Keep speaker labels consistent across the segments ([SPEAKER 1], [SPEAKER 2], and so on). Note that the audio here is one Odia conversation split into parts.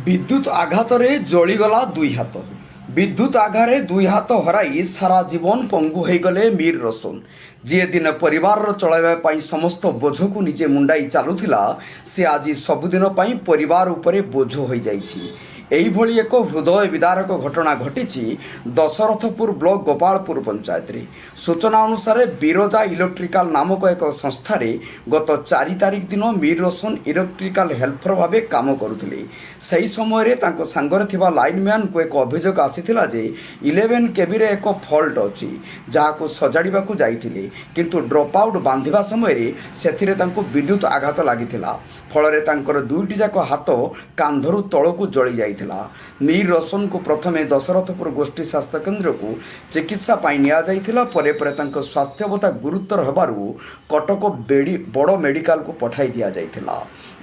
[SPEAKER 1] ବିଦ୍ୟୁତ୍ ଆଘାତରେ ଜଳିଗଲା ଦୁଇ ହାତ। ବିଦ୍ୟୁତ୍ ଆଘାତରେ ଦୁଇ ହାତ ହରାଇ ସାରା ଜୀବନ ପଙ୍ଗୁ ହୋଇଗଲେ ମୀର ରୋଶନ। ଯିଏ ଦିନ ପରିବାରର ଚଳାଇବା ପାଇଁ ସମସ୍ତ ବୋଝକୁ ନିଜେ ମୁଣ୍ଡାଇ ଚାଲୁଥିଲା, ସେ ଆଜି ସବୁଦିନ ପାଇଁ ପରିବାର ଉପରେ ବୋଝ ହୋଇଯାଇଛି। ଏଇଭଳି ଏକ ହୃଦୟ ବିଦାରକ ଘଟଣା ଘଟିଛି ଦଶରଥପୁର ବ୍ଲକ ଗୋପାଳପୁର ପଞ୍ଚାୟତରେ। ସୂଚନା ଅନୁସାରେ ବିରଜା ଇଲେକ୍ଟ୍ରିକାଲ ନାମକ ଏକ ସଂସ୍ଥାରେ ଗତ 4 ତାରିଖ ଦିନ ମୀର ରୋଶନ ଇଲେକ୍ଟ୍ରିକାଲ ହେଲ୍ପର ଭାବେ କାମ କରୁଥିଲେ। ସେହି ସମୟରେ ତାଙ୍କ ସାଙ୍ଗରେ ଥିବା ଲାଇନମ୍ୟାନଙ୍କୁ ଏକ ଅଭିଯୋଗ ଆସିଥିଲା ଯେ 11 କେବିରେ ଏକ ଫଲ୍ଟ ଅଛି, ଯାହାକୁ ସଜାଡ଼ିବାକୁ ଯାଇଥିଲେ, କିନ୍ତୁ ଡ୍ରପ୍ ଆଉଟ୍ ବାନ୍ଧିବା ସମୟରେ ସେଥିରେ ତାଙ୍କୁ ବିଦ୍ୟୁତ୍ ଆଘାତ ଲାଗିଥିଲା। ଫଳରେ ତାଙ୍କର ଦୁଇଟି ଯାକ ହାତ କାନ୍ଧରୁ ତଳକୁ ଜଳି ଯାଇଥିଲା। ମୀର ରୋଶନଙ୍କୁ ପ୍ରଥମେ ଦଶରଥପୁର ଗୋଷ୍ଠୀ ସ୍ୱାସ୍ଥ୍ୟକେନ୍ଦ୍ରକୁ ଚିକିତ୍ସା ପାଇଁ ନିଆଯାଇଥିଲା। ପରେ ପରେ ତାଙ୍କ ସ୍ୱାସ୍ଥ୍ୟାବସ୍ଥା ଗୁରୁତର ହେବାରୁ କଟକ ବଡ଼ ମେଡିକାଲକୁ ପଠାଇ ଦିଆଯାଇଥିଲା।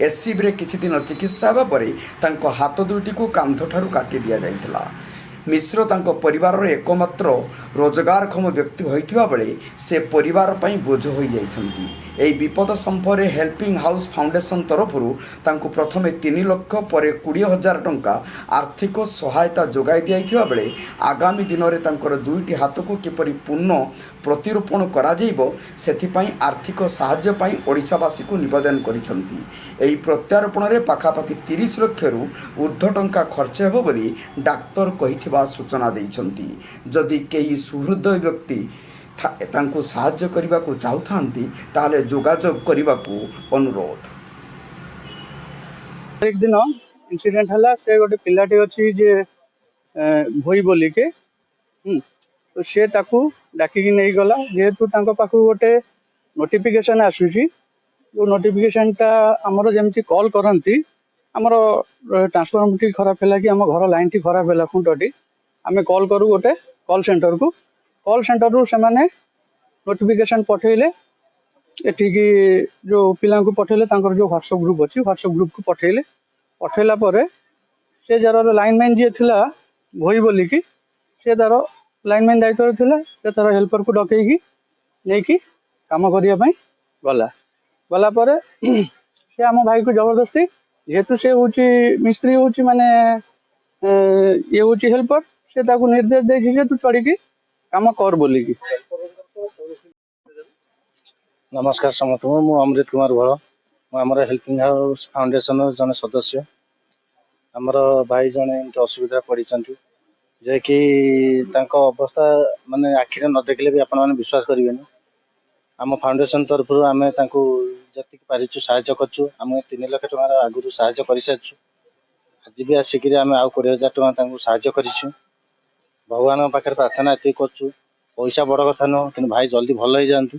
[SPEAKER 1] ଏସ୍ସିବିରେ କିଛି ଦିନ ଚିକିତ୍ସା ହେବା ପରେ ତାଙ୍କ ହାତ ଦୁଇଟିକୁ କାନ୍ଧଠାରୁ କାଟି ଦିଆଯାଇଥିଲା। ମିଶ୍ର ତାଙ୍କ ପରିବାରର ଏକମାତ୍ର ରୋଜଗାରକ୍ଷମ ବ୍ୟକ୍ତି ହୋଇଥିବା ବେଳେ ସେ ପରିବାର ପାଇଁ ବୋଝ ହୋଇଯାଇଛନ୍ତି। ଏହି ବିପଦ ସମ୍ପର୍କରେ ହେଲ୍ପିଂ ହାଉସ୍ ଫାଉଣ୍ଡେସନ ତରଫରୁ ତାଙ୍କୁ ପ୍ରଥମେ 3 ଲକ୍ଷ ପରେ 20,000 ଟଙ୍କା ଆର୍ଥିକ ସହାୟତା ଯୋଗାଇ ଦିଆଯାଇଥିବା ବେଳେ ଆଗାମୀ ଦିନରେ ତାଙ୍କର ଦୁଇଟି ହାତକୁ କିପରି ପୂର୍ଣ୍ଣ ପ୍ରତିରୋପଣ କରାଯିବ, ସେଥିପାଇଁ ଆର୍ଥିକ ସାହାଯ୍ୟ ପାଇଁ ଓଡ଼ିଶାବାସୀକୁ ନିବେଦନ କରିଛନ୍ତି। ଏହି ପ୍ରତ୍ୟାରୋପଣରେ ପାଖାପାଖି 30 ଲକ୍ଷରୁ ଉର୍ଦ୍ଧ୍ୱ ଟଙ୍କା ଖର୍ଚ୍ଚ ହେବ ବୋଲି ଡାକ୍ତର କହିଥିବା ସୂଚନା ଦେଇଛନ୍ତି। ଯଦି କେହି ସୁହୃଦୟ ବ୍ୟକ୍ତି ତାଙ୍କୁ ସାହାଯ୍ୟ କରିବାକୁ ଚାହୁଁଥାନ୍ତି, ତାହେଲେ ଯୋଗାଯୋଗ କରିବାକୁ ଅନୁରୋଧ।
[SPEAKER 2] एक दिन इनसीडेंट है से गोटे पिलाटी अच्छी जे भोई बोलिके तो सी ताकू डाकिकी नहीं गला जेहेतु पाखु गोटे नोटिफिकेशन आसूसी जो नोटिफिकेशनटा आमर जमी कल करती आमर ट्रांसफॉर्मर खराब है कि आम घर लाइन टी खराब है खुंटी आम कल करूँ गोटे कल सेंटर रू से नोटिफिकेशन पठेले एठिकी जो पिला पठेले जो व्हाट्सएप ग्रुप अच्छी व्हाट्सएप ग्रुप को पठेला पर से जार लाइनमैन जी था भोई बोलिकी से तार लाइनमैन दायित्व था से तार हेल्पर को डकईकी नहीं कम करने गला गला पर से आम भाई को जबरदस्ती जेहेतु से हूँ मिस्त्री हूँ माने ये हूँ हेल्पर से निर्देश दे तू चढ़ी कम कर बोलिकी।
[SPEAKER 3] नमस्कार समस्त मु अमृत कुमार भल आमर हेल्पिंग हाउस फाउंडेशन जन सदस्य आमर भाई जने असुविधा पड़ी जे कि अवस्था माने आखिर न देखले भी आपण मैंने विश्वास करेंगे। आम फाउंडेशन तरफ आम जी पारिचु साहय करछु आम 3 लाख टकर आगुरी साहय कर सारी आज भी आसिक आम आउ 20,000 टका साहय करूँ। भगवान पाखे प्रार्थना ये करछु पैसा बड़ कथा नुह कि भाई जल्दी भल हो जातु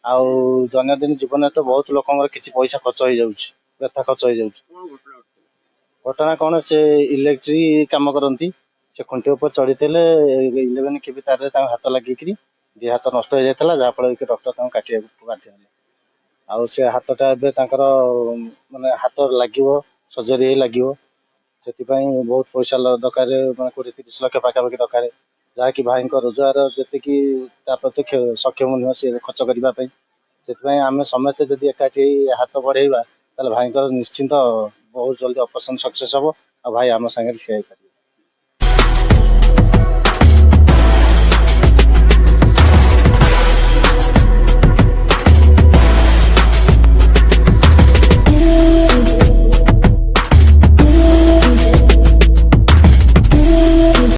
[SPEAKER 3] आउ दैनंदिन जीवन में तो बहुत लोक किसी पैसा खर्च हो जाऊँगी व्यथा खर्च हो जाऊँगी। घटना कौन से इलेक्ट्रिक काम करती से खुंटी उपर चढ़ी 11 केवी तार हाथ लगे दी हाथ नष्ट हो जाता जहाँफल कि डॉक्टर काटिया बाध्य आउ से हाथटा माने हाथ लगे सर्जरी लगे से बहुत पैसा दरकार मैं 20-30 लाख पाखापाखि दरकार जहाँकि भाई रोजगार जी प्रति सक्षम नुह सी खर्च करने से आम समस्ते जदि एकाठी हाथ बढ़ेगा भाई निश्चिंत बहुत जल्दी ऑपरेशन सक्सेस हम भाई आम सागर ठिया।